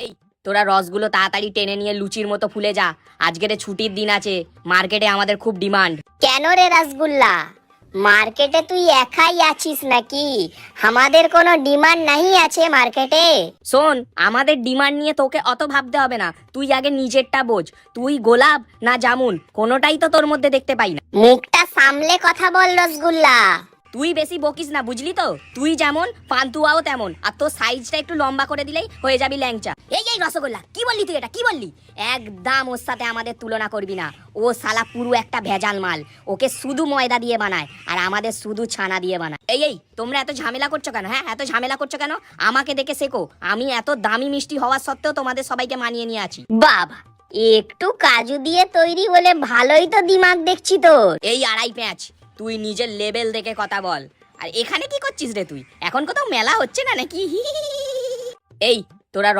এই তোরা রসগুলো তাড়াতাড়ি টেনে নিয়ে লুচির মতো ফুলে যা, আজকের ছুটির দিন আছে, মার্কেটে আমাদের খুব ডিমান্ড। কেন রে রসগুল্লা, মার্কেটে তুই একাই আছিস নাকি? আমাদের কোনো ডিমান্ড নাই আছে মার্কেটে? শোন, আমাদের ডিমান্ড নিয়ে তোকে অত ভাবতে হবে না, তুই আগে নিজেরটা বোঝ। তুই গোলাপ না জামুন, কোনোটাই তো তোর মধ্যে দেখতে পাই না। মুখটা সামলে কথা বল রসগুল্লা। তুই বেশি বকিস না, বুঝলি তো? তুই যেমন পান্তুয়াও তেমন, আর তোর সাইজটা একটু লম্বা করে দিলেই হয়ে যাবি ল্যাংচা। এই রসগোল্লা, কি বললি তুই? এটা কি বললি? একদম ওর সাথে আমাদের তুলনা করবি না। ও শালা পুরো একটা ভেজাল মাল, ওকে শুধু ময়দা দিয়ে বানায় আর আমাদের শুধু ছানা দিয়ে বানায়। এই তোমরা এত ঝামেলা করছো কেন? হ্যাঁ, এত ঝামেলা করছো কেন? আমাকে দেখে শেখো, আমি এত দামি মিষ্টি হওয়ার সত্ত্বেও তোমাদের সবাইকে মানিয়ে নিয়ে আছি। বাবা, একটু কাজু দিয়ে তৈরি বলে ভালোই তো দিমাগ দেখছি তোর। এই আড়াই প্যাঁচ, তুই নিজের লেভেল দেখে কথা বল। আর এখানে কি করছিস রে তুই? এখন কোথাও মেলা হচ্ছে না নাকি? এই তোরা